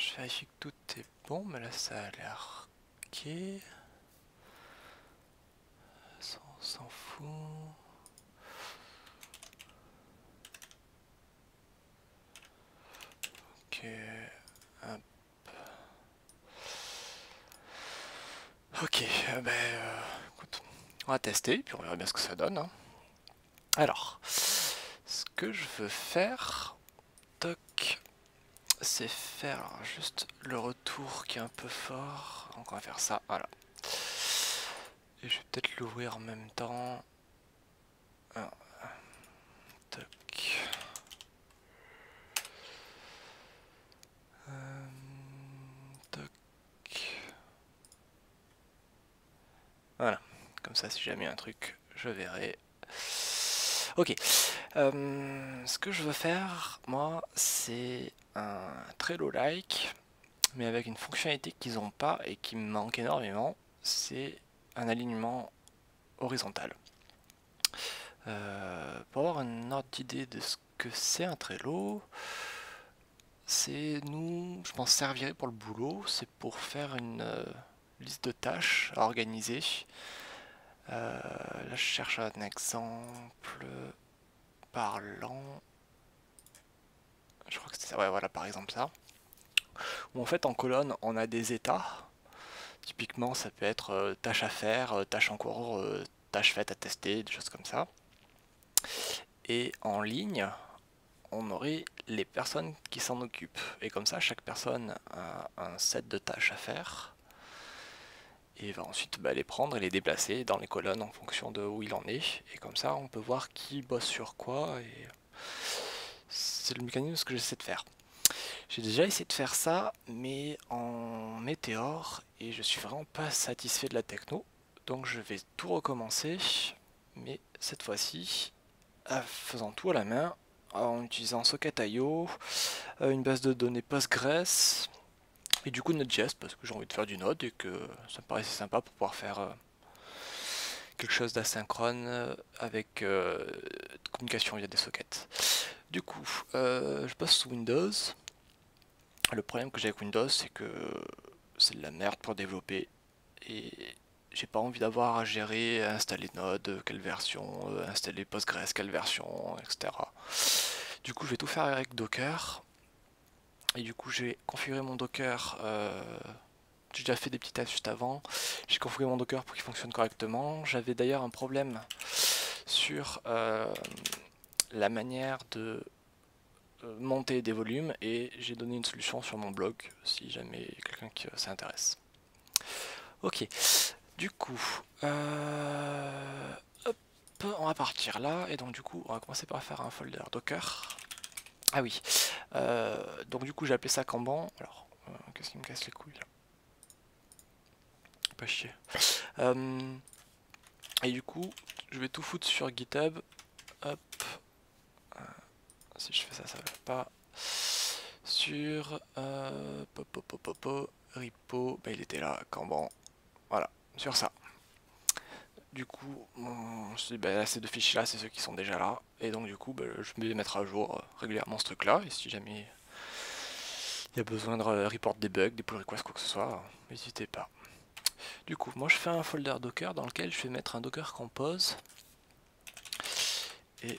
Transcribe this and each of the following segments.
je vérifie que tout est bon, mais là ça a l'air ok. Ça, on s'en fout. Ok. Hop. Ok, écoute, on va tester, puis on verra bien ce que ça donne, hein. Alors, ce que je veux faire, toc, c'est faire alors, juste le retour qui est un peu fort. Donc on va faire ça, voilà. Et je vais peut-être l'ouvrir en même temps. Alors, toc. Toc. Voilà, comme ça si jamais il y a un truc, je verrai. Ok, ce que je veux faire, moi, c'est un Trello-like, mais avec une fonctionnalité qu'ils n'ont pas et qui me manque énormément, c'est un alignement horizontal. Pour avoir une ordre d'idée de ce que c'est un Trello, c'est nous, je pense, servirait pour le boulot, c'est pour faire une liste de tâches à organiser. Là, je cherche un exemple parlant. Je crois que c'est ça, ouais, voilà, par exemple ça. Où en fait, en colonne, on a des états. Typiquement, ça peut être tâche à faire, tâche en cours, tâche faite à tester, des choses comme ça. Et en ligne, on aurait les personnes qui s'en occupent. Et comme ça, chaque personne a un set de tâches à faire. Et va ensuite les prendre et les déplacer dans les colonnes en fonction de où il en est. Et comme ça, on peut voir qui bosse sur quoi. Et c'est le mécanisme que j'essaie de faire. J'ai déjà essayé de faire ça, mais en météore, et je suis vraiment pas satisfait de la techno. Donc je vais tout recommencer, mais cette fois-ci, faisant tout à la main, en utilisant Socket.io, une base de données Postgres, et du coup Node.js, parce que j'ai envie de faire du Node et que ça me paraissait sympa pour pouvoir faire quelque chose d'asynchrone avec communication via des sockets. Du coup, je passe sous Windows. Le problème que j'ai avec Windows, c'est que c'est de la merde pour développer et j'ai pas envie d'avoir à gérer, à installer Node, quelle version, installer Postgres, quelle version, etc. Du coup, je vais tout faire avec Docker et du coup, j'ai configuré mon Docker. J'ai déjà fait des petits tests juste avant. J'ai configuré mon Docker pour qu'il fonctionne correctement. J'avais d'ailleurs un problème sur la manière de monter des volumes et j'ai donné une solution sur mon blog si jamais quelqu'un qui s'intéresse. Ok, du coup, hop, on va partir là et donc du coup on va commencer par faire un folder Docker. Ah oui, donc du coup j'ai appelé ça Kanban. Alors, qu'est-ce qui me casse les couilles là? Pas chier. Et du coup, je vais tout foutre sur GitHub. Hop, si je fais ça, ça va pas. Sur repo, il était là, Kanban, voilà, sur ça. Du coup, ces deux fichiers là, c'est ceux qui sont déjà là, et donc du coup, je vais mettre à jour régulièrement ce truc là, et si jamais il y a besoin de report des bugs, des pull requests, quoi que ce soit, n'hésitez pas. Du coup, moi je fais un folder Docker dans lequel je vais mettre un Docker Compose, et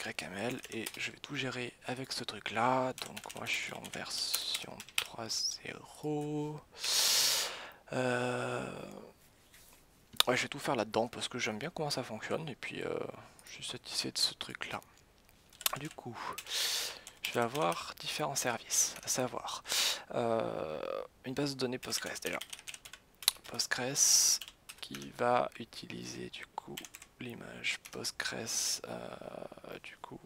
YML, et je vais tout gérer avec ce truc là. Donc moi je suis en version 3.0. Ouais, je vais tout faire là-dedans parce que j'aime bien comment ça fonctionne et puis je suis satisfait de ce truc là. Du coup, je vais avoir différents services, à savoir une base de données Postgres déjà. Postgres qui va utiliser du coup l'image Postgres du coup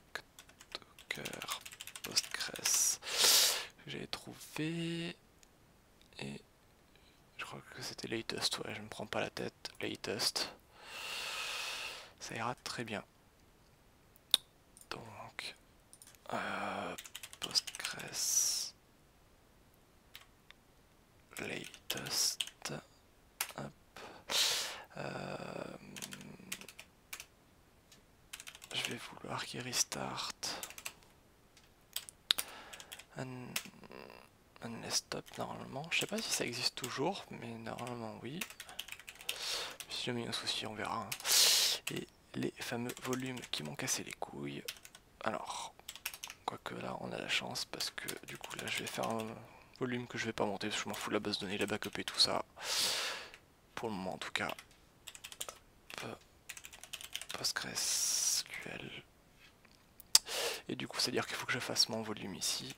Docker Postgres. J'ai trouvé et je crois que c'était latest, ouais, je me prends pas la tête, latest. Ça ira très bien. Donc, Postgres latest. Hop. Je vais vouloir qu'il restart. Unless stop normalement. Je sais pas si ça existe toujours, mais normalement oui. Si jamais il y a un souci, on verra. Hein. Et les fameux volumes qui m'ont cassé les couilles. Alors, quoique là on a la chance parce que du coup là je vais faire un volume que je vais pas monter parce que je m'en fous de la base de données, la backup et tout ça. Pour le moment en tout cas. PostgreSQL. Et du coup, c'est à dire qu'il faut que je fasse mon volume ici.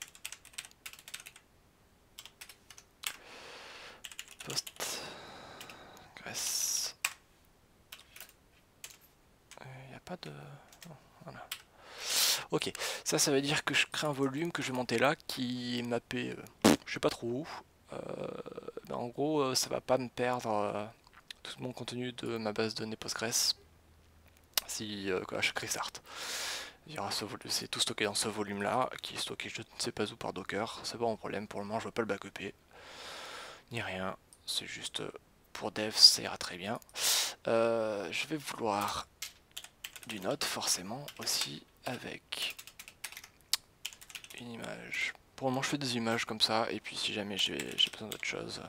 Postgres. Il n'y a pas de... Non, voilà. Ok, ça veut dire que je crée un volume que je vais monter là qui est mappé, je sais pas trop où. Ben en gros, ça va pas me perdre tout mon contenu de ma base de données Postgres si à chaque restart. C'est tout stocké dans ce volume là, qui est stocké je ne sais pas où par Docker. C'est pas mon problème, pour le moment je ne veux pas le backuper, ni rien, c'est juste pour dev, ça ira très bien. Je vais vouloir du Node forcément aussi avec une image. Pour le moment je fais des images comme ça, et puis si jamais j'ai besoin d'autre chose.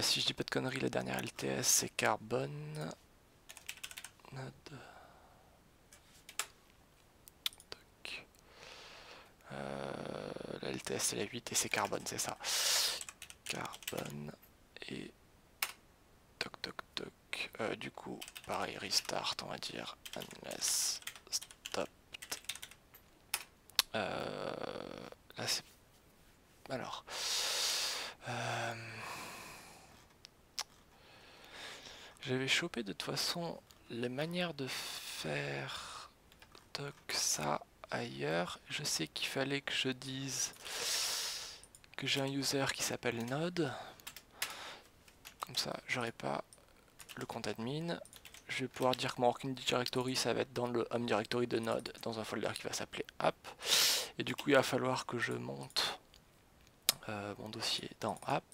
Si je dis pas de conneries, la dernière LTS c'est Carbone. Node. La LTS c'est la 8 et c'est Carbone, c'est ça. Carbone et toc toc toc. Du coup, pareil, restart, on va dire unless stopped. Là c'est. Alors. J'avais chopé de toute façon les manières de faire toc ça ailleurs. Je sais qu'il fallait que je dise que j'ai un user qui s'appelle Node. Comme ça, j'aurai pas le compte admin. Je vais pouvoir dire que mon working directory, ça va être dans le home directory de Node, dans un folder qui va s'appeler app. Et du coup, il va falloir que je monte mon dossier dans app.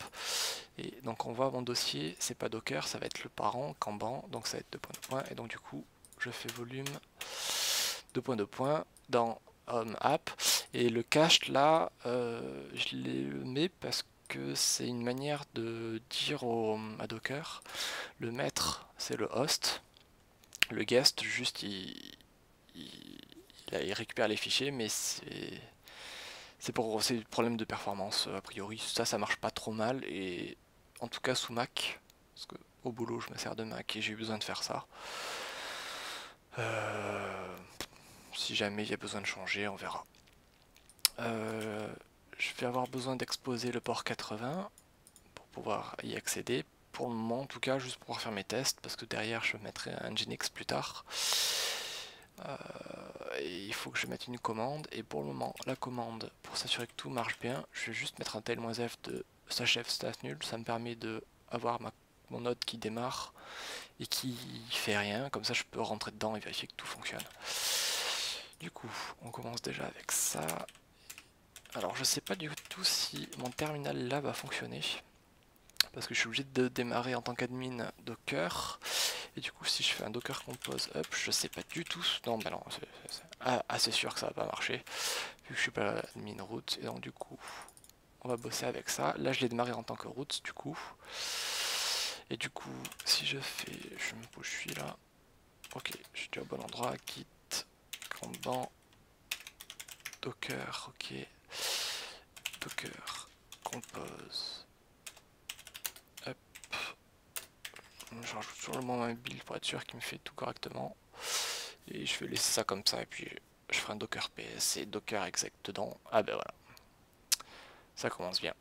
Et donc on voit mon dossier, c'est pas Docker, ça va être le parent, Kanban, donc ça va être 2 points. Et donc du coup, je fais volume 2 points dans home app. Et le cache là, je le mets parce que c'est une manière de dire à Docker, le maître c'est le host, le guest juste il récupère les fichiers, mais c'est le problème de performance a priori. Ça marche pas trop mal, et en tout cas sous Mac, parce que au boulot je me sers de Mac et j'ai eu besoin de faire ça. Si jamais il y a besoin de changer, on verra. Je vais avoir besoin d'exposer le port 80 pour pouvoir y accéder. Pour le moment, en tout cas, juste pour pouvoir faire mes tests, parce que derrière, je mettrai un Nginx plus tard. Et il faut que je mette une commande. Et pour le moment, la commande, pour s'assurer que tout marche bien, je vais juste mettre un tail-f de sachef stat nul. Ça me permet de avoir mon node qui démarre et qui fait rien. Comme ça, je peux rentrer dedans et vérifier que tout fonctionne. Du coup, on commence déjà avec ça. Alors je sais pas du tout si mon terminal là va fonctionner, parce que je suis obligé de démarrer en tant qu'admin Docker, et du coup si je fais un Docker compose up, je sais pas du tout, non bah non, c'est assez sûr que ça va pas marcher, vu que je suis pas admin root, et donc du coup on va bosser avec ça. Là je l'ai démarré en tant que root du coup, et du coup si je fais, je me bouge, je suis là, ok, je suis déjà au bon endroit, git, kanban, Docker, ok. Docker compose. Hop. Je rajoute toujours le moment build pour être sûr qu'il me fait tout correctement. Et je vais laisser ça comme ça, et puis je ferai un docker ps et docker exec dedans. Ah ben voilà. Ça commence bien.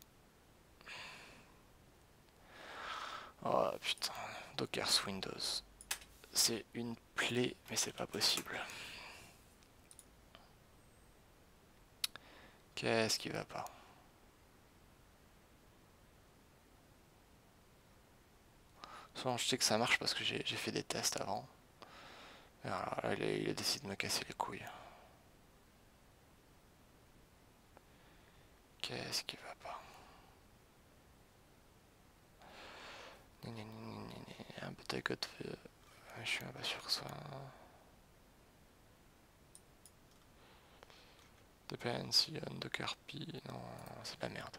Oh putain. Docker sous Windows. C'est une plaie, mais c'est pas possible. Qu'est-ce qui va pas? Souvent, je sais que ça marche parce que j'ai fait des tests avant. Et alors, là, il a décidé de me casser les couilles. Qu'est-ce qui va pas? Un peu code. Je suis même pas sûr que ça. Dependency on Docker P, non, c'est de la merde.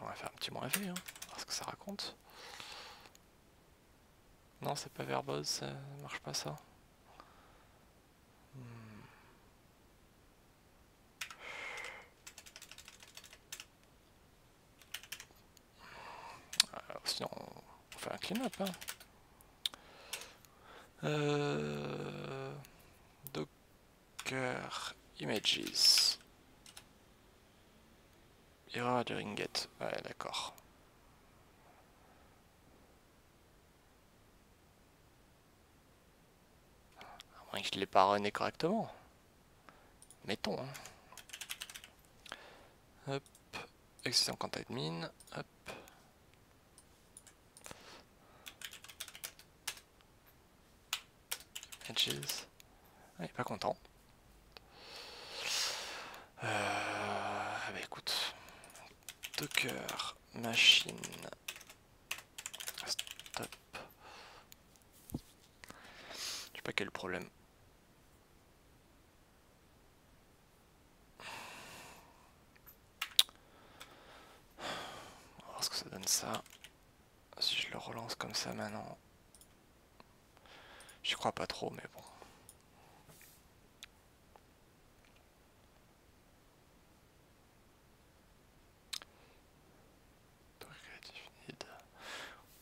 On va faire un petit -v, hein, voir ce que ça raconte. Non, c'est pas verbose, ça marche pas ça. Sinon, on fait un clean-up. Hein. Docker Images. Error during get. Ouais, d'accord. À moins que je ne l'ai pas runné correctement. Mettons. Hein. Hop. Existant compte admin. Hop. Images. Ah, il est pas content. Bah écoute. Docker machine. Stop. Je sais pas quel problème. On va voir ce que ça donne ça. Si je le relance comme ça maintenant. J'y crois pas trop, mais bon.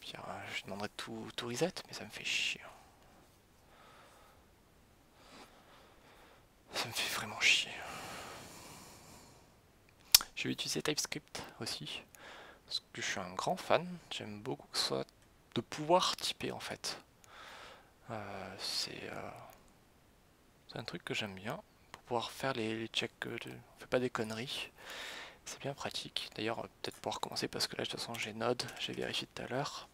Puis, je demanderais tout reset, mais ça me fait chier. Ça me fait vraiment chier. Je vais utiliser TypeScript aussi. Parce que je suis un grand fan. J'aime beaucoup que ce soit de pouvoir typer en fait. C'est un truc que j'aime bien. Pour pouvoir faire les checks. On fait pas des conneries. C'est bien pratique. D'ailleurs, peut-être pouvoir commencer parce que là, de toute façon, j'ai Node. J'ai vérifié tout à l'heure.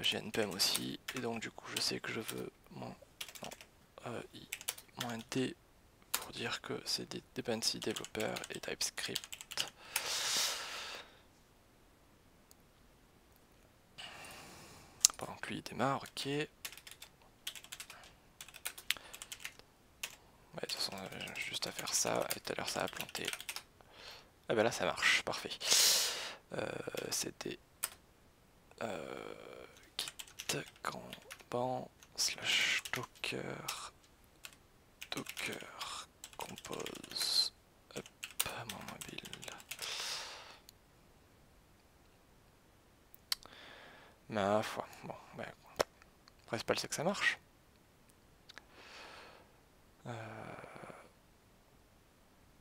J'ai NPM aussi. Et donc, du coup, je sais que je veux mon -d pour dire que c'est des dependency developer et TypeScript. Pendant que lui démarre, ok. Ouais, de toute façon, j'ai juste à faire ça, et tout à l'heure ça a planté. Ah bah là ça marche, parfait. C'était git kanban slash docker compose hop, mon mobile. Ma foi, bon, bah, le principal c'est que ça marche.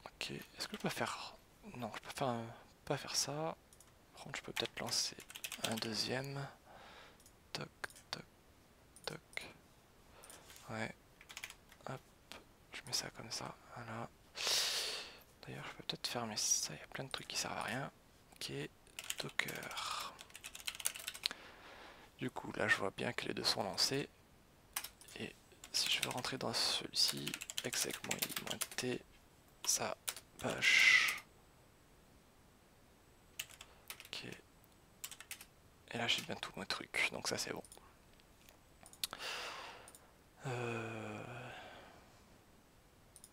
Ok, est-ce que je peux faire... Non, je peux pas faire ça. Par contre, je peux peut-être lancer un deuxième. Toc, toc, toc. Ouais. Hop, je mets ça comme ça. Voilà. D'ailleurs, je peux peut-être fermer ça. Il y a plein de trucs qui servent à rien. Ok, Docker. Du coup, là, je vois bien que les deux sont lancés. Et si je veux rentrer dans celui-ci, exec-t, ça bash. Ok. Et là, j'ai bien tout mon truc. Donc ça, c'est bon.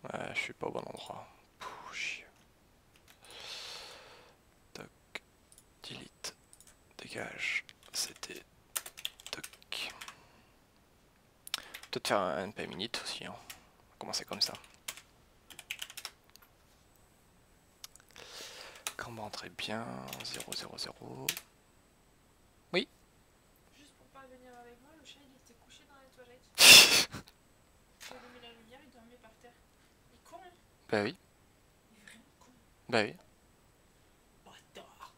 Ouais, je suis pas au bon endroit. Pouh, toc, delete, dégage, c'était toc. Peut-être faire un npm init aussi, hein. On va commencer comme ça. Quand on va rentrer bien, 0, 0, 0. Oui. Juste pour pas venir avec moi, le chat il était couché dans les toilettes. J'ai allumé la lumière, il dormait par terre. Il est con, hein. Bah oui. Il est vraiment con. Bah oui. Bâtard.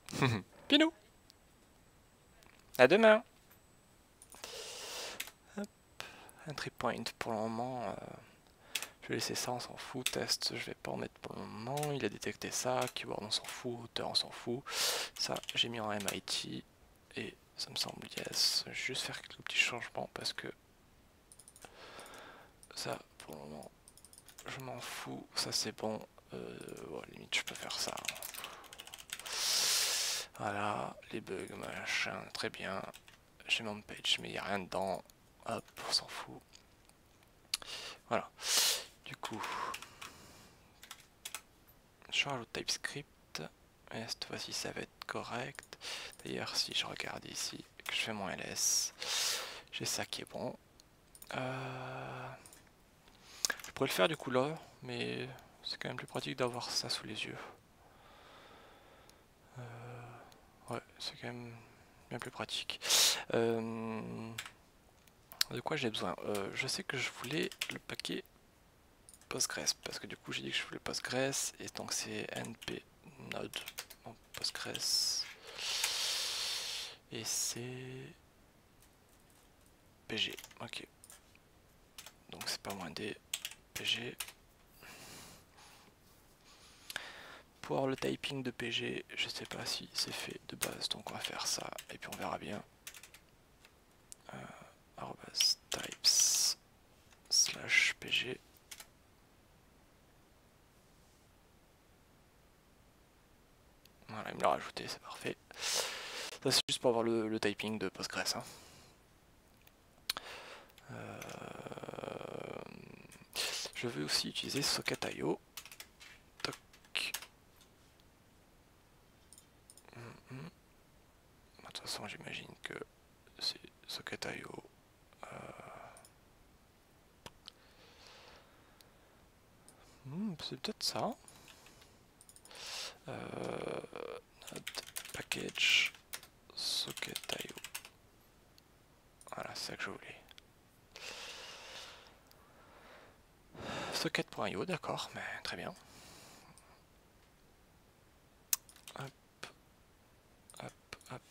Pinou. À demain. Hop. Entry point pour le moment. Je vais laisser ça, on s'en fout. Test, je vais pas en mettre pour le moment. Il a détecté ça. Keyword, on s'en fout. Auteur, on s'en fout. Ça, j'ai mis en MIT. Et ça me semble yes. Je vais juste faire quelques petits changements parce que ça, pour le moment, je m'en fous. Ça, c'est bon. Bon, limite je peux faire ça. Voilà, les bugs, machin, très bien. J'ai mon page, mais il n'y a rien dedans. Hop, on s'en fout. Voilà. Du coup, je rajoute TypeScript. Et cette fois-ci, ça va être correct. D'ailleurs, si je regarde ici, que je fais mon ls, j'ai ça qui est bon. Je pourrais le faire du coup là, mais c'est quand même plus pratique d'avoir ça sous les yeux. Ouais, c'est quand même bien plus pratique. De quoi j'ai besoin? Je sais que je voulais le paquet Postgres, parce que du coup j'ai dit que je voulais Postgres, et donc c'est np node Postgres, et c'est pg, ok. Donc c'est pas moins des pg. Pour avoir le typing de pg, je sais pas si c'est fait de base, donc on va faire ça, et puis on verra bien. /types/pg. Voilà, il me l'a rajouté, c'est parfait. Ça c'est juste pour avoir le typing de Postgres. Hein. Je vais aussi utiliser Socket.io. Toc. De toute façon, j'imagine que c'est Socket.io. C'est peut-être ça. Node package Socket.io. Voilà, c'est ça que je voulais. Socket.io, d'accord, mais très bien. Hop, hop, hop.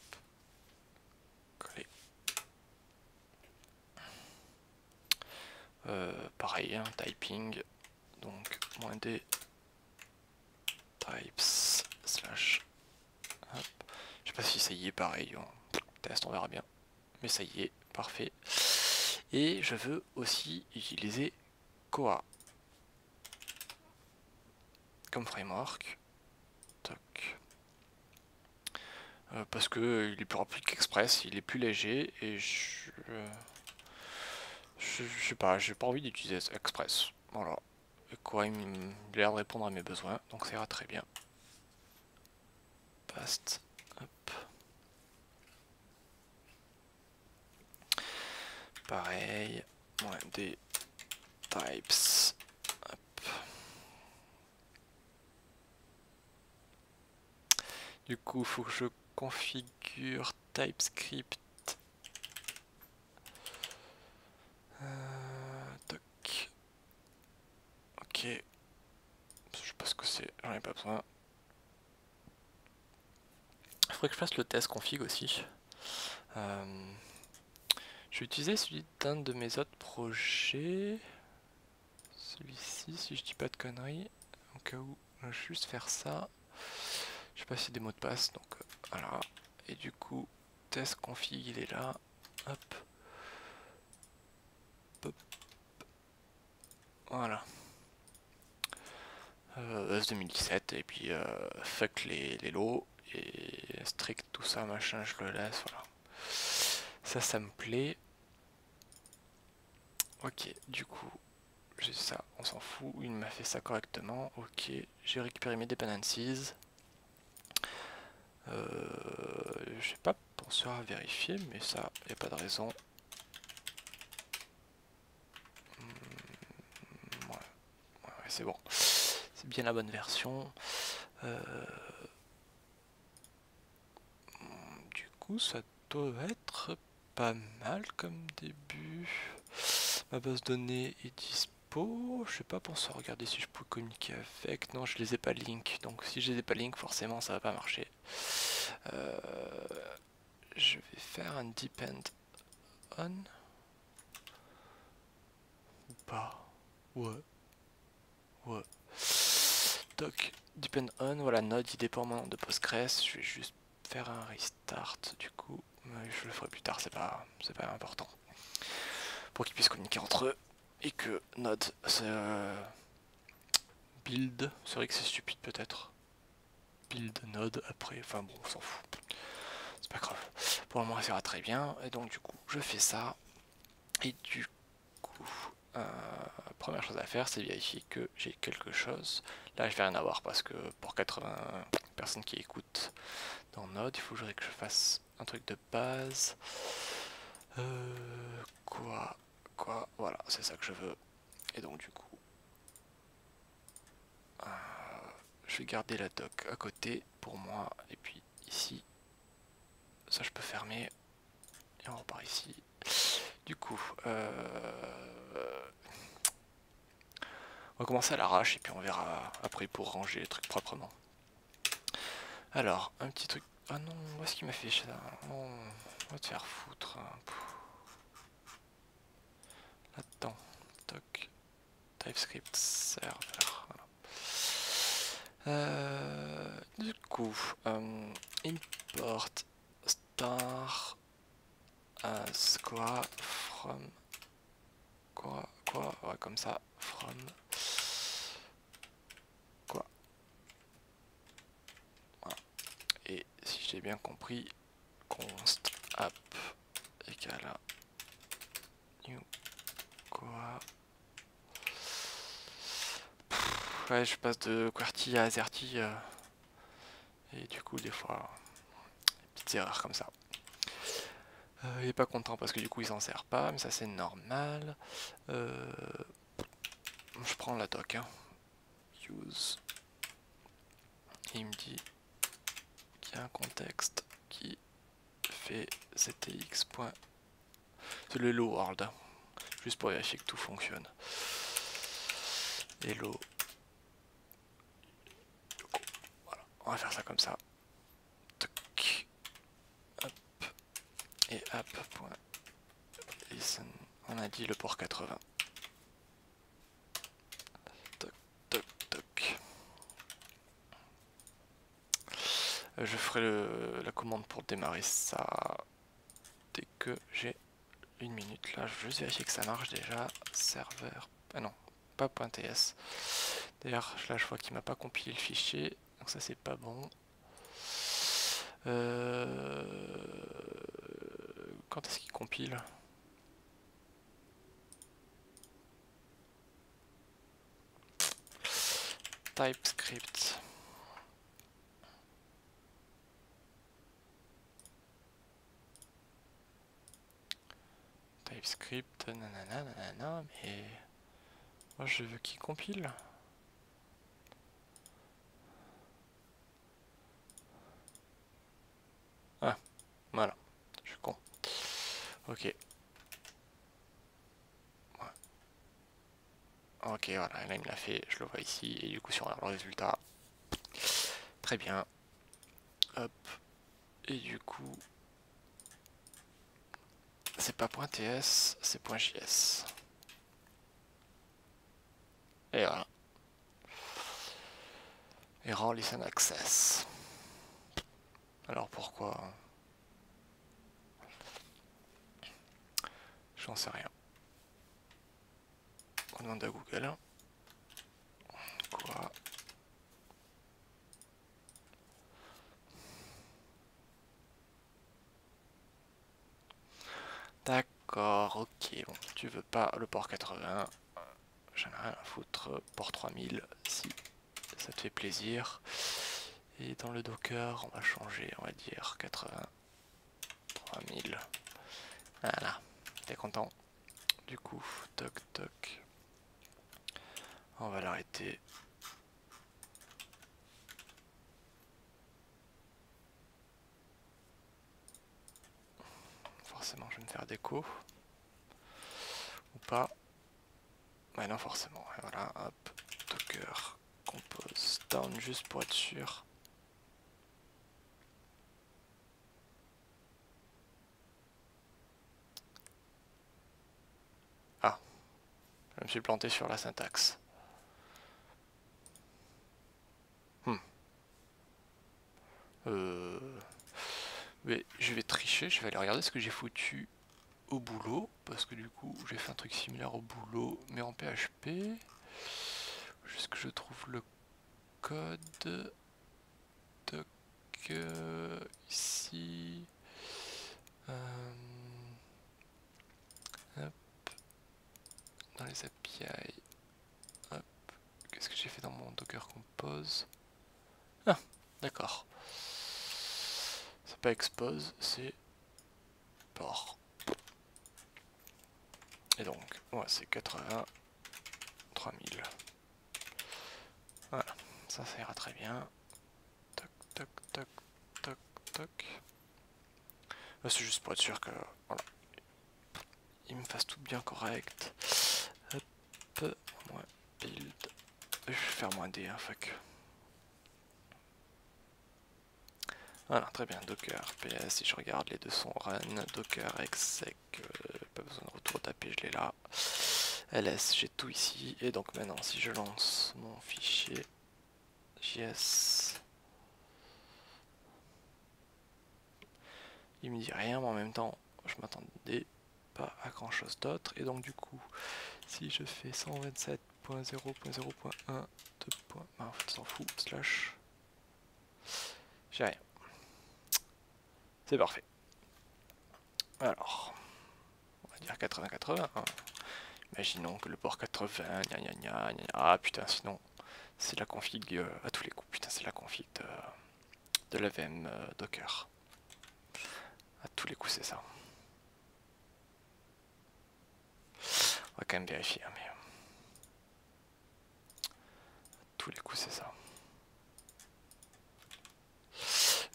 Coller. Pareil, hein, typing. Donc, -d types slash. Hop. Je sais pas si ça y est, pareil. On teste, on verra bien. Mais ça y est, parfait. Et je veux aussi utiliser Koa comme framework. Toc. Parce que il est plus rapide qu'Express, il est plus léger et je sais pas, j'ai pas envie d'utiliser Express. Voilà. Et Koa il a l'air de répondre à mes besoins, donc ça ira très bien. Past. Hop. Pareil. Des types. Hop. Du coup, il faut que je configure TypeScript. Toc. Ok. Je sais pas ce que c'est, j'en ai pas besoin. Il faudrait que je fasse le test config aussi. Je vais utiliser celui d'un de mes autres projets. Celui-ci, si je dis pas de conneries. Au cas où, je vais juste faire ça. Je sais pas si des mots de passe, donc voilà. Et du coup, test config, il est là. Hop. Hop. Voilà. ES 2017, et puis fuck les lots, et strict, tout ça, machin, je le laisse, voilà. Ça me plaît. Ok, du coup, j'ai ça, on s'en fout, il m'a fait ça correctement. Ok, j'ai récupéré mes dependencies. J'ai pas pensé à vérifier, mais ça, y a pas de raison. Ouais, c'est bon. C'est bien la bonne version. Du coup, ça doit être pas mal comme début. Ma base de données est dispo. Je sais pas pensé à regarder si je peux communiquer avec. Non, je les ai pas link. Donc si je les ai pas link, forcément ça va pas marcher. Je vais faire un depend on. Ou pas. Ouais. Ouais. Donc, depend on, voilà, node il dépend maintenant de Postgres. Je vais juste faire un restart du coup. Je le ferai plus tard, c'est pas important. Pour qu'ils puissent communiquer entre eux et que node se build, c'est vrai que c'est stupide peut-être. Build node après, enfin bon, on s'en fout. C'est pas grave. Pour le moment, ça ira très bien. Et donc, du coup, je fais ça. Et du coup, première chose à faire, c'est vérifier que j'ai quelque chose. Là, je vais rien avoir parce que pour 80 personnes qui écoutent dans Node, il faudrait que je fasse un truc de base. Quoi, voilà, c'est ça que je veux. Et donc, du coup, je vais garder la doc à côté pour moi. Et puis ici, ça je peux fermer. Et on repart ici. Du coup, on va commencer à l'arrache et puis on verra après pour ranger les trucs proprement. Alors, un petit truc. Ah non, où est-ce qu'il m'a fait ça? Oh, on va te faire foutre. Là-dedans. Toc. TypeScript server. Voilà. Du coup, import star as quoi from quoi ouais, comme ça from quoi voilà. Et si j'ai bien compris, const app égale à new quoi. Ouais, je passe de QWERTY à AZERTY et du coup des fois des petites erreurs comme ça. Il est pas content parce que du coup il s'en sert pas, mais ça c'est normal. Je prends la doc, hein. Use. Et il me dit qu'il y a un contexte qui fait ctx. C'est le hello world, hein. Juste pour vérifier que tout fonctionne. Hello. Voilà, on va faire ça comme ça. Toc. Hop. Et app.listen. On a dit le port 80. Toc, toc, toc. Je ferai la commande pour démarrer ça dès que j'ai une minute. Là, je veux juste vérifier que ça marche déjà. Serveur. Ah non, pas .ts. D'ailleurs, là, je vois qu'il m'a pas compilé le fichier. Donc ça, c'est pas bon. Quand est-ce qu'il compile? TypeScript. TypeScript, nanana, nanana, mais moi je veux qu'il compile. Ah, voilà, je suis con. Ok. Ouais. Ok, voilà, là il me l'a fait, je le vois ici, et du coup si on regarde le résultat, très bien. Hop, et du coup, c'est pas .ts, c'est .js. Et voilà. Error listen access. Alors pourquoi? J'en sais rien. On demande à Google. Quoi? D'accord, ok, bon, tu veux pas le port 80, j'en ai rien à foutre, port 3000, si ça te fait plaisir. Et dans le Docker, on va changer, on va dire 80, 3000. Voilà, t'es content? Du coup, toc toc, on va l'arrêter. Forcément, je vais me faire d'écho. Ou pas. Ouais, non, forcément. Et voilà, hop, Docker, compose, down, juste pour être sûr. Ah, je me suis planté sur la syntaxe. Mais je vais tricher, je vais aller regarder ce que j'ai foutu au boulot, parce que du coup j'ai fait un truc similaire au boulot, mais en PHP. Juste que je trouve le code. Toc, ici. Hop, dans les API. Hop, qu'est-ce que j'ai fait dans mon Docker Compose? Ah, d'accord. C'est pas expose, c'est port. Et donc, ouais, c'est 83 000. Voilà, ça ira très bien. Toc, toc, toc, toc, toc. C'est juste pour être sûr que, voilà, il me fasse tout bien correct. Hop, moins build. Je vais faire moins D, hein, fuck. Voilà, très bien. Docker, PS, si je regarde, les deux sont run. Docker, exec, pas besoin de retour taper, je l'ai là. LS, j'ai tout ici. Et donc maintenant, si je lance mon fichier JS, il me dit rien, mais en même temps, je m'attendais pas à grand chose d'autre. Et donc du coup, si je fais 127.0.0.1, en fait, s'en fout, slash, j'ai rien. C'est parfait. Alors, on va dire 80-80. Hein. Imaginons que le port 80, ah putain, sinon, c'est la config à tous les coups. Putain, c'est la config de la VM Docker. À tous les coups, c'est ça. On va quand même vérifier, hein, mais à tous les coups, c'est ça.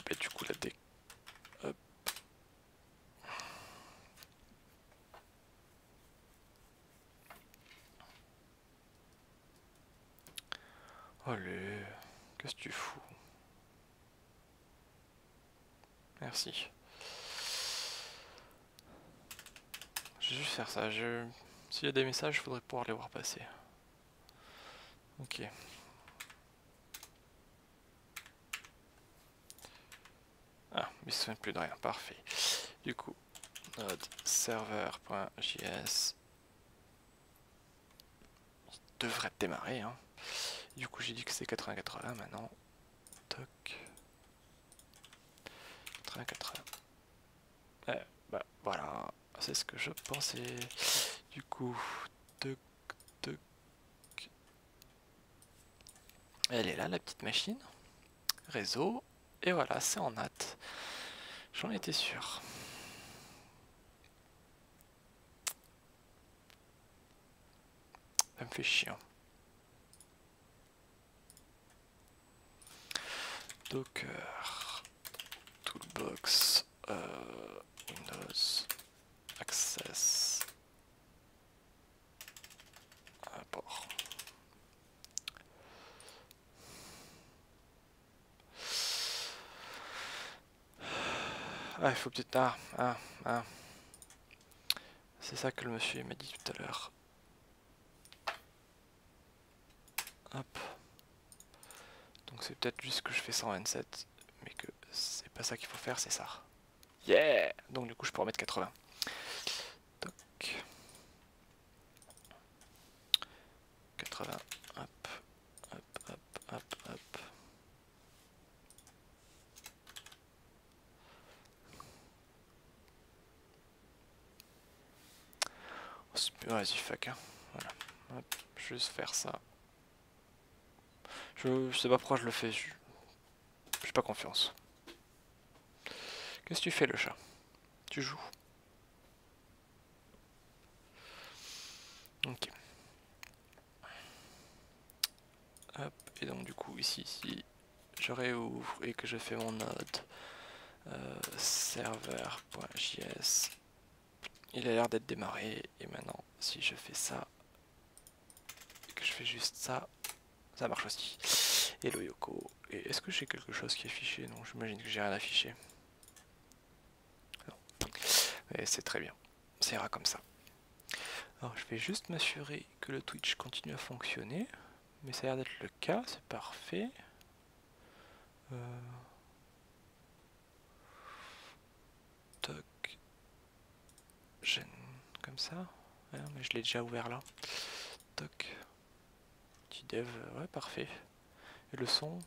Et du coup, la D. Hop. Allez, qu'est-ce que tu fous? Merci. Je vais juste faire ça. S'il y a des messages, il faudrait pouvoir les voir passer. Ok. Ah, il se souvient plus de rien. Parfait. Du coup, node server.js devrait démarrer. Hein. Du coup, j'ai dit que c'est 80-80 maintenant. Toc. 80-80. Bah voilà, c'est ce que je pensais. Du coup, toc, toc. Elle est là, la petite machine. Réseau. Et voilà, c'est en NAT. J'en étais sûr. Ça me fait chier. Docker. Toolbox. Windows. Access. Rapport. Ah, il faut peut-être... Ah. C'est ça que le monsieur m'a dit tout à l'heure. Hop. Donc c'est peut-être juste que je fais 127, mais que c'est pas ça qu'il faut faire, c'est ça. Yeah! Donc du coup je peux remettre 80. Toc. 80. Hop. Hop. Vas-y, fuck. Hein. Voilà. Hop. Juste faire ça. Je sais pas pourquoi je le fais. J'ai pas confiance. Qu'est-ce que tu fais, le chat? Tu joues. Ok. Hop. Et donc du coup ici, si je réouvre et que je fais mon node server.js, il a l'air d'être démarré. Et maintenant, si je fais ça et que je fais juste ça, ça marche aussi. Hello Yoko. Et est-ce que j'ai quelque chose qui est affiché? Non, j'imagine que j'ai rien affiché. Non. Et c'est très bien. Ça ira comme ça. Alors je vais juste m'assurer que le Twitch continue à fonctionner. Mais ça a l'air d'être le cas, c'est parfait. Toc. Gêne comme ça. Ouais, mais je l'ai déjà ouvert là. Toc. Petit dev, ouais, parfait. Et le son?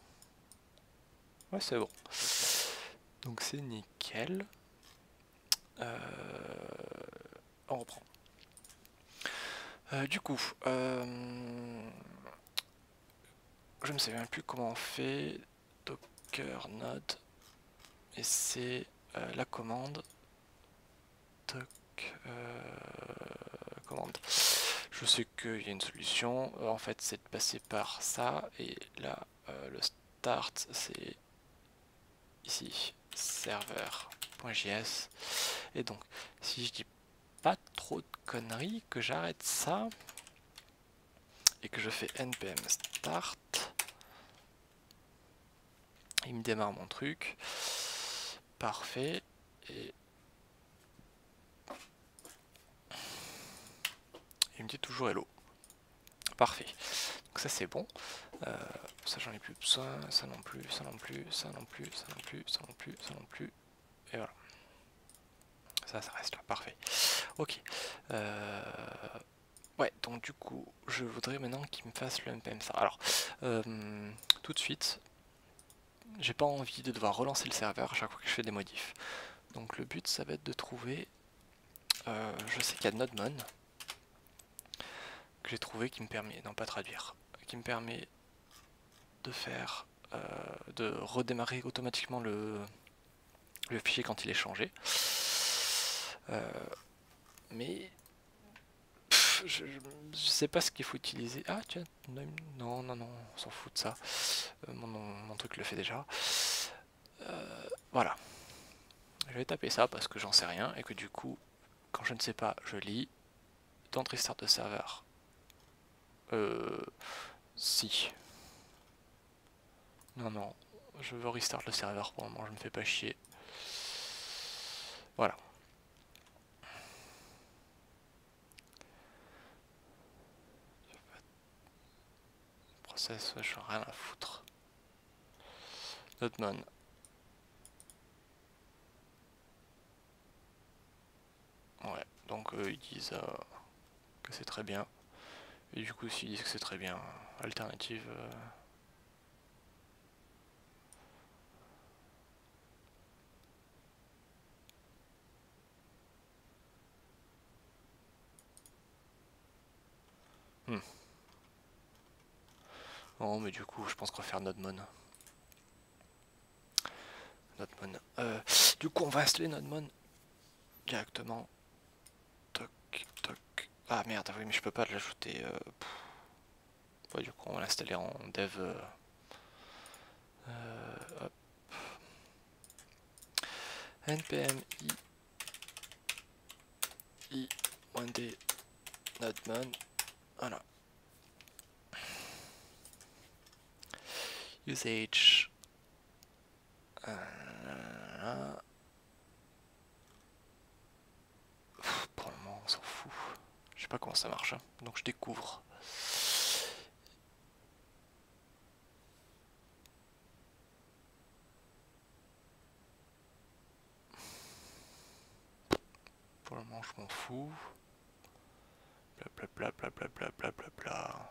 Ouais, c'est bon. Donc c'est nickel. On reprend. Du coup, je ne sais même plus comment on fait. Docker node. Et c'est la commande. Doc, commande. Je sais qu'il y a une solution. En fait, c'est de passer par ça. Et là, le start, c'est ici, serveur.js. Et donc, si je dis pas trop de conneries, que j'arrête ça et que je fais npm start, il me démarre mon truc. Parfait. Et il me dit toujours hello. Parfait. Donc ça c'est bon. Ça j'en ai plus besoin. Ça non plus, ça non plus, ça non plus, ça non plus, ça non plus, ça non plus. Et voilà. Ça reste là. Parfait. Ok. Ouais, donc du coup, je voudrais maintenant qu'il me fasse le npm start. Alors, tout de suite, j'ai pas envie de devoir relancer le serveur à chaque fois que je fais des modifs. Donc le but, ça va être de trouver... je sais qu'il y a Nodemon que j'ai trouvé qui me permet... Non, pas traduire. Qui me permet de faire... de redémarrer automatiquement le fichier quand il est changé. Mais... Je sais pas ce qu'il faut utiliser. Ah tiens, non, on s'en fout de ça. Mon truc le fait déjà. Voilà. Je vais taper ça parce que j'en sais rien et que du coup, quand je ne sais pas, je lis. Don't restart the server. Si. Non, je veux restart le serveur pour le moment, je me fais pas chier. Voilà. Process, je n'ai rien à foutre. Nodemon. Ouais, donc ils disent que c'est très bien. Et du coup, s'ils disent que c'est très bien, alternative... Non, mais du coup, je pense qu'on va faire Nodemon. Du coup, on va installer Nodemon directement. Toc, toc. Ah merde, oui, mais je peux pas l'ajouter. Ouais, du coup, on va l'installer en dev. Hop. npm i-d Nodemon. Voilà. Usage. Pour le moment, on s'en fout. Je sais pas comment ça marche, hein. Donc je découvre. Pour le moment, je m'en fous. Blablabla.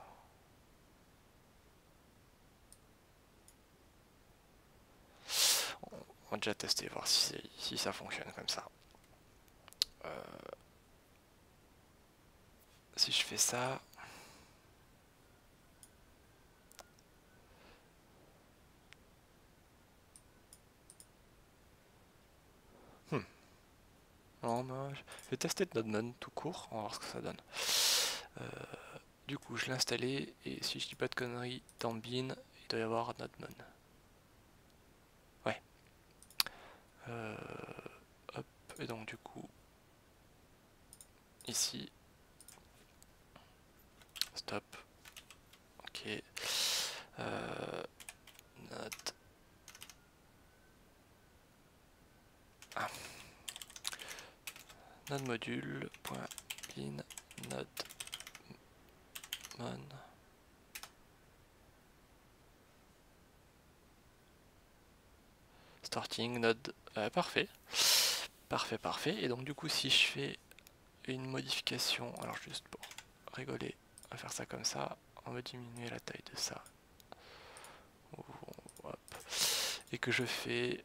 On va déjà tester, voir si ça fonctionne comme ça. Si je fais ça... Non, mais je vais tester Nodemon tout court, on va voir ce que ça donne. Du coup, je l'ai installé, et si je dis pas de conneries, dans bin, il doit y avoir Nodemon. Ouais. Hop, et donc du coup, ici, stop, ok, node, node module.bin nodemon. Starting node, parfait, parfait. Et donc du coup, si je fais une modification, alors juste pour rigoler, on va faire ça comme ça, on va diminuer la taille de ça. Hop. Et que je fais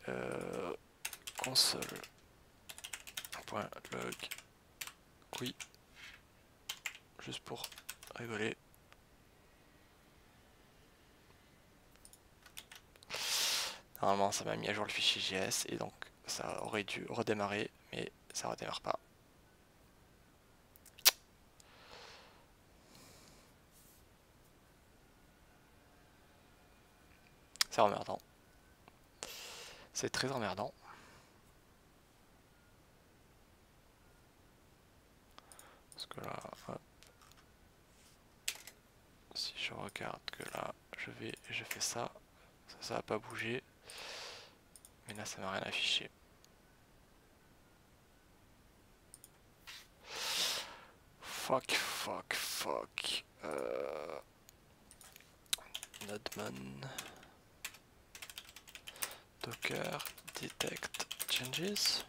console.log oui, juste pour rigoler. Normalement ça m'a mis à jour le fichier JS et donc ça aurait dû redémarrer, mais ça redémarre pas. C'est emmerdant. C'est très emmerdant. Parce que là, hop. Si je regarde que là, je fais ça, ça va pas bouger. Mais là, ça m'a rien affiché. Fuck. Nodman. Docker detect changes.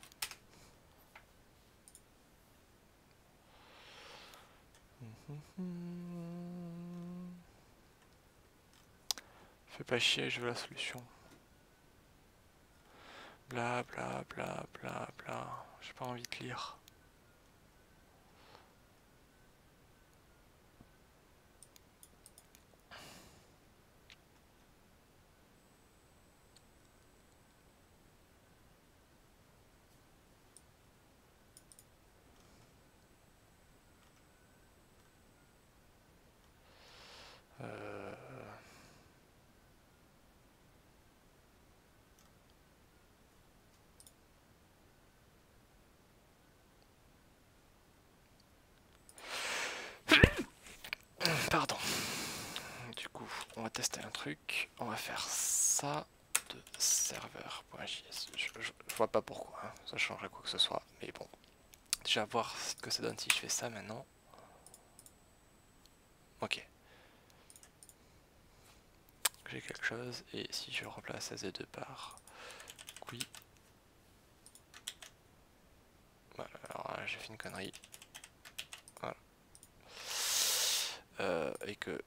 Fais pas chier, je veux la solution. Bla bla bla bla bla. J'ai pas envie de lire. Pardon. Du coup, on va tester un truc. On va faire ça de serveur.js. Je vois pas pourquoi, hein. Ça changerait quoi que ce soit. Mais bon. Déjà voir ce que ça donne si je fais ça maintenant. Ok. J'ai quelque chose. Et si je remplace AZ2 par qui. Voilà, alors là, j'ai fait une connerie. Voilà. Et que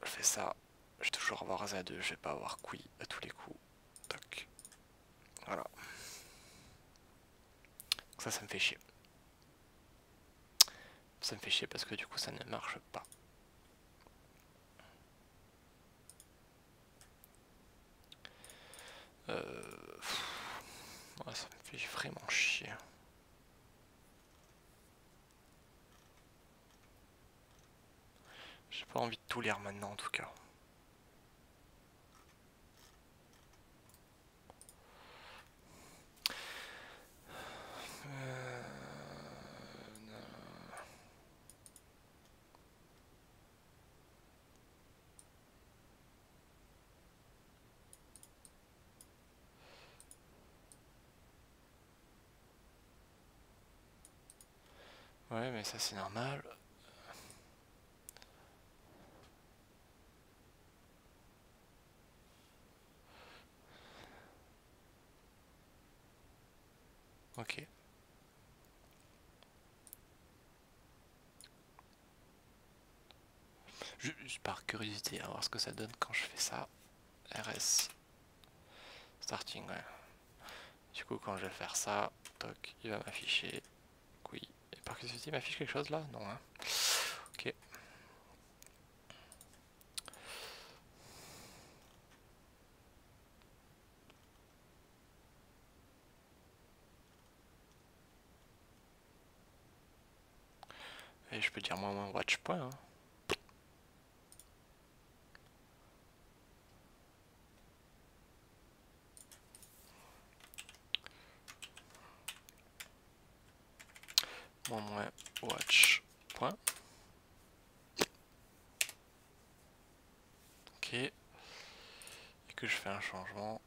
je fais ça. Je vais toujours avoir AZ2, je vais pas avoir qui à tous les coups. Toc. Voilà. Ça me fait chier. Ça me fait chier parce que du coup ça ne marche pas. Ouais, ça me fait vraiment chier. J'ai pas envie de tout lire maintenant en tout cas. Ouais, mais ça c'est normal. Ok. Juste par curiosité, à voir ce que ça donne quand je fais ça. RS starting, ouais. Du coup, quand je vais faire ça, toc, il va m'afficher. Oui. Et par curiosité, il m'affiche quelque chose là? Non, hein. Ok. Et je peux dire moins watch point. Hein. Moins watch point. Ok. Et que je fais un changement.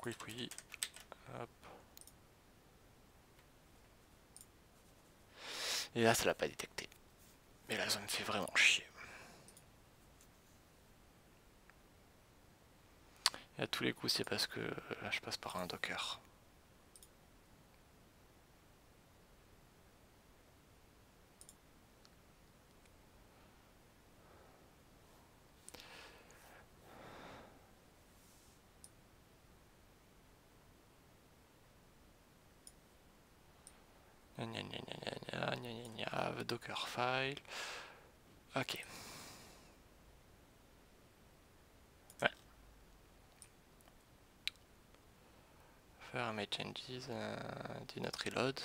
Oui. Hop. Et là, ça l'a pas détecté. Mais là, ça me fait vraiment chier. Et à tous les coups, c'est parce que je passe par un Docker. Gna gna gna gna gna gna gna gna, the Dockerfile. Ok. Ouais. Faire un make changes, do not reload.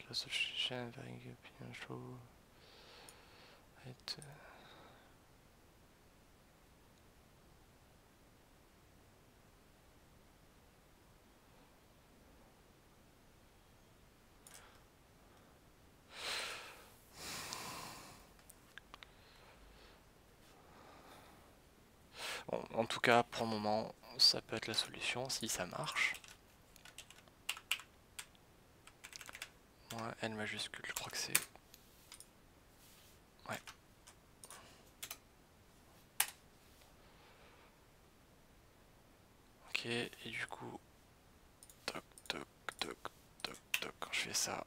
L'association, very show. Bon, en tout cas, pour le moment, ça peut être la solution si ça marche. Moins N majuscule, je crois que c'est... Ouais. Ok, et du coup... Toc, toc, toc, toc, toc, quand je fais ça,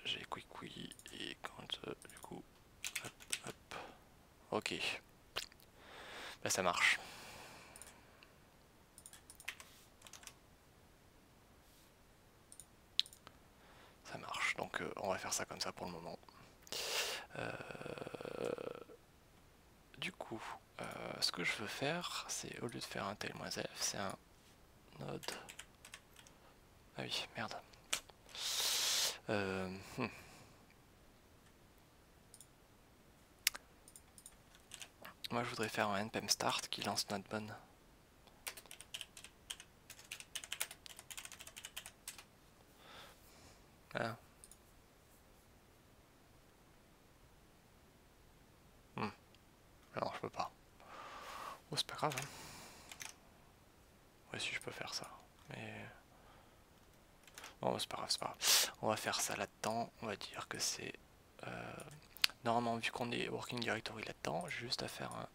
j'ai quick oui, et quand du coup... Hop, hop. Ok. Bah ça marche. Ça marche, donc on va faire ça comme ça pour le moment. Du coup, ce que je veux faire, c'est au lieu de faire un tel-f, c'est un node. Ah oui, merde. Moi je voudrais faire un npm start qui lance notre bonne. Ah. Non, je peux pas. Oh, c'est pas grave. Hein. Ouais, si je peux faire ça. Mais. Bon, c'est pas grave, c'est pas grave. On va faire ça là-dedans. On va dire que c'est. Normalement, vu qu'on est working directory là-dedans, j'ai juste à faire un.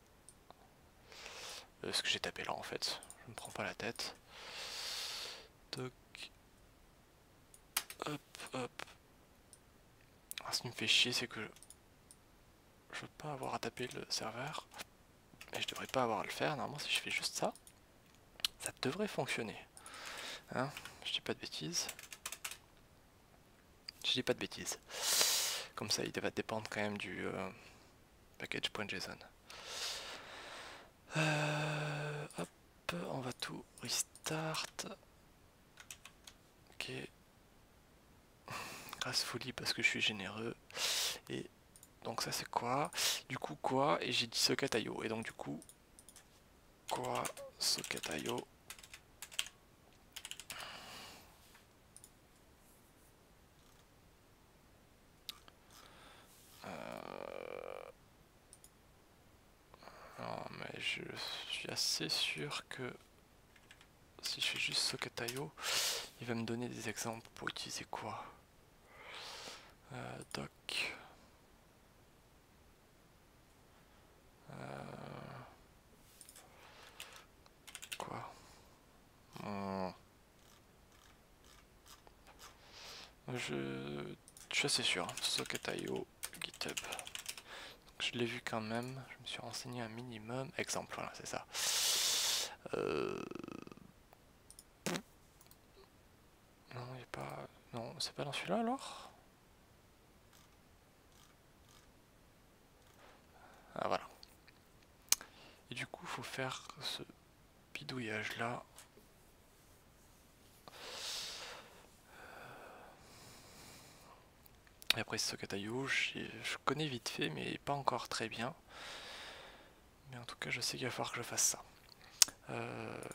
Ce que j'ai tapé là en fait. Je me prends pas la tête. Toc. Hop, hop. Ah, ce qui me fait chier, c'est que je veux pas avoir à taper le serveur. Et je devrais pas avoir à le faire. Normalement, si je fais juste ça, ça devrait fonctionner. Hein, je dis pas de bêtises. Je dis pas de bêtises. Comme ça, il va dépendre quand même du package.json. Hop, on va tout restart. Ok. Gracefully parce que je suis généreux. Et donc ça c'est quoi? Du coup quoi? Et j'ai dit socket.io. Et donc du coup quoi? Socket.io. Non mais je suis assez sûr que si je fais juste socket.io, il va me donner des exemples pour utiliser quoi? Doc. Quoi? Je suis assez sûr. Socket.io, GitHub. Je l'ai vu quand même. Je me suis renseigné un minimum. Exemple, voilà, c'est ça. Non, il n'y a pas. Non, c'est pas dans celui-là alors? Ah voilà. Et du coup, il faut faire ce bidouillage là. Et après Socket.io, je connais vite fait, mais pas encore très bien. Mais en tout cas, je sais qu'il va falloir que je fasse ça.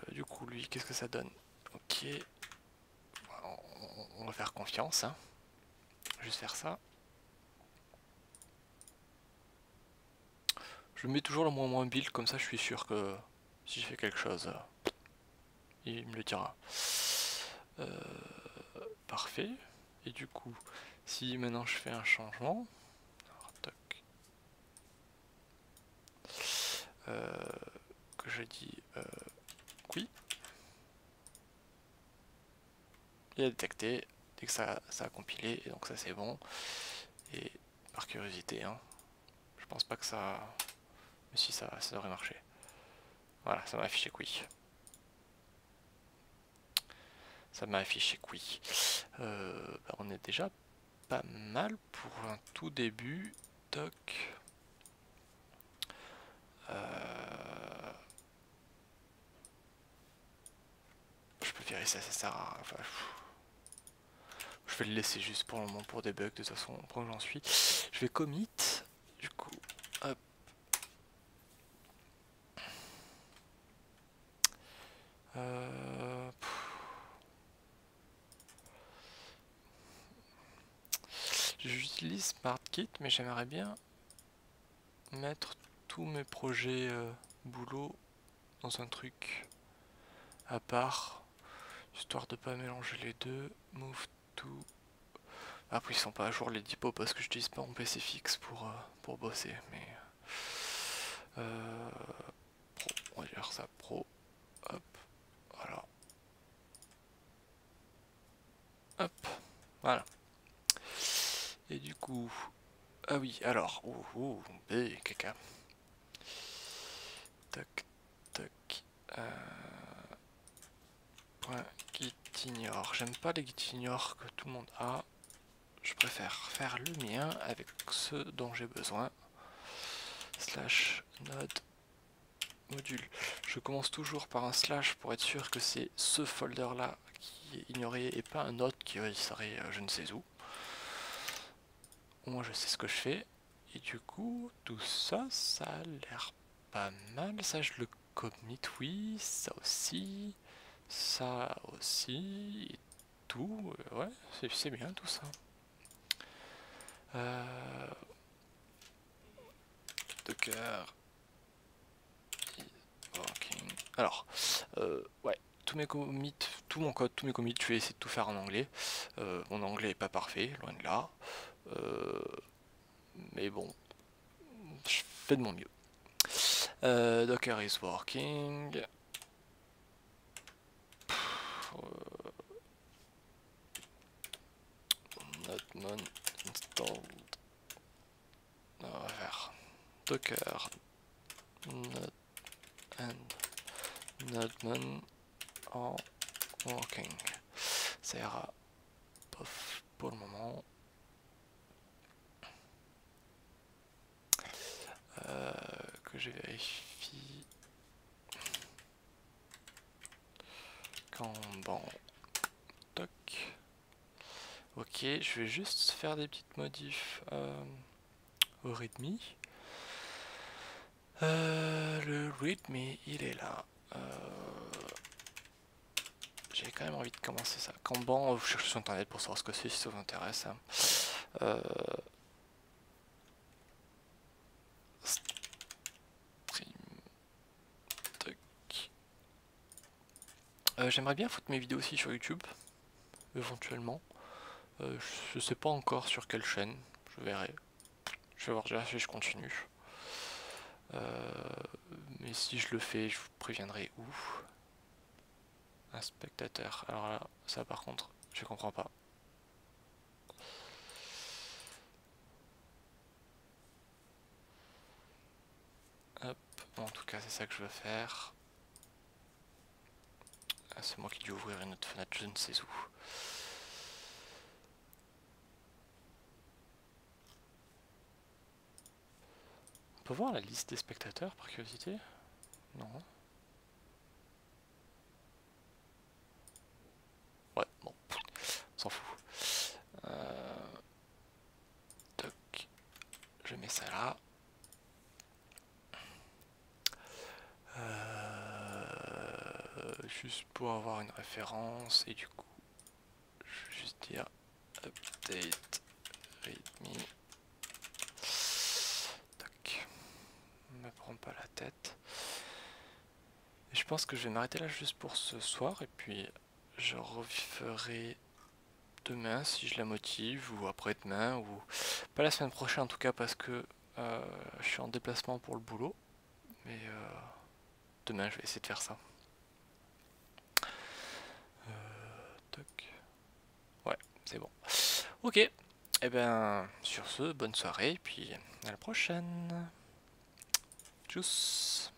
Du coup, lui, qu'est-ce que ça donne? Ok. On va faire confiance. Hein. Juste faire ça. Je mets toujours le moins build, comme ça je suis sûr que si je fais quelque chose, il me le dira. Parfait. Et du coup, si maintenant je fais un changement, alors, toc, que je dis oui, il a détecté dès que ça a compilé, et donc ça c'est bon. Et par curiosité, hein, je pense pas que ça. Mais si ça devrait marcher. Voilà, ça m'a affiché oui. Ça m'a affiché que oui. Bah, on est déjà pas mal pour un tout début. Toc. Je peux virer ça, ça sert à... Enfin, je vais le laisser juste pour le moment pour des bugs, de toute façon, on prend que j'en suis. Je vais commit, du coup, hop. J'utilise SmartKit, mais j'aimerais bien mettre tous mes projets boulot dans un truc à part, histoire de pas mélanger les deux. Move to... Après ils sont pas à jour les dispos parce que j'utilise pas mon PC fixe pour bosser, mais... Pro, on va dire ça, pro, hop, voilà. Hop, voilà. Et du coup... Ah oui, alors, caca. Tac, tac. Point git ignore. J'aime pas les git ignore que tout le monde a. Je préfère faire le mien avec ce dont j'ai besoin. Slash node module. Je commence toujours par un slash pour être sûr que c'est ce folder là qui est ignoré et pas un autre qui serait je ne sais où. Au moins je sais ce que je fais. Et du coup, tout ça, ça a l'air pas mal. Ça, je le commit, oui. Ça aussi. Ça aussi. Et tout. Ouais, c'est bien tout ça. Docker. Working. Alors, ouais. Tous mes commits, tout mon code, tous mes commits, je vais essayer de tout faire en anglais. Mon anglais est pas parfait, loin de là. Mais bon, je fais de mon mieux. Docker is working. Nodman installed. On va faire Docker node and Nodman en working. Ça ira pof pour le moment. Que je vérifie. Kanban. Toc. Ok, je vais juste faire des petites modifs au readme. Le readme, il est là. J'ai quand même envie de commencer ça. Kanban, vous cherchez sur internet pour savoir ce que c'est si ça vous intéresse. Hein. J'aimerais bien foutre mes vidéos aussi sur YouTube, éventuellement. Je sais pas encore sur quelle chaîne, je verrai. Je vais voir déjà si je continue. Mais si je le fais, je vous préviendrai où. Un spectateur. Alors là, ça par contre, je comprends pas. Hop, bon, en tout cas, c'est ça que je veux faire. Ah, c'est moi qui dû ouvrir une autre fenêtre, je ne sais où. On peut voir la liste des spectateurs par curiosité? Non. Ouais, bon, on s'en fout. Toc, je mets ça là. Juste pour avoir une référence et du coup, je vais juste dire update readme. Tac. Ne me prends pas la tête. Et je pense que je vais m'arrêter là juste pour ce soir et puis je referai demain si je la motive ou après-demain ou pas la semaine prochaine en tout cas parce que je suis en déplacement pour le boulot. Mais demain je vais essayer de faire ça. Toc. Ouais, c'est bon. Ok. Et ben sur ce, bonne soirée et puis à la prochaine. Tchuss.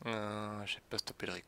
J'ai pas stoppé le record.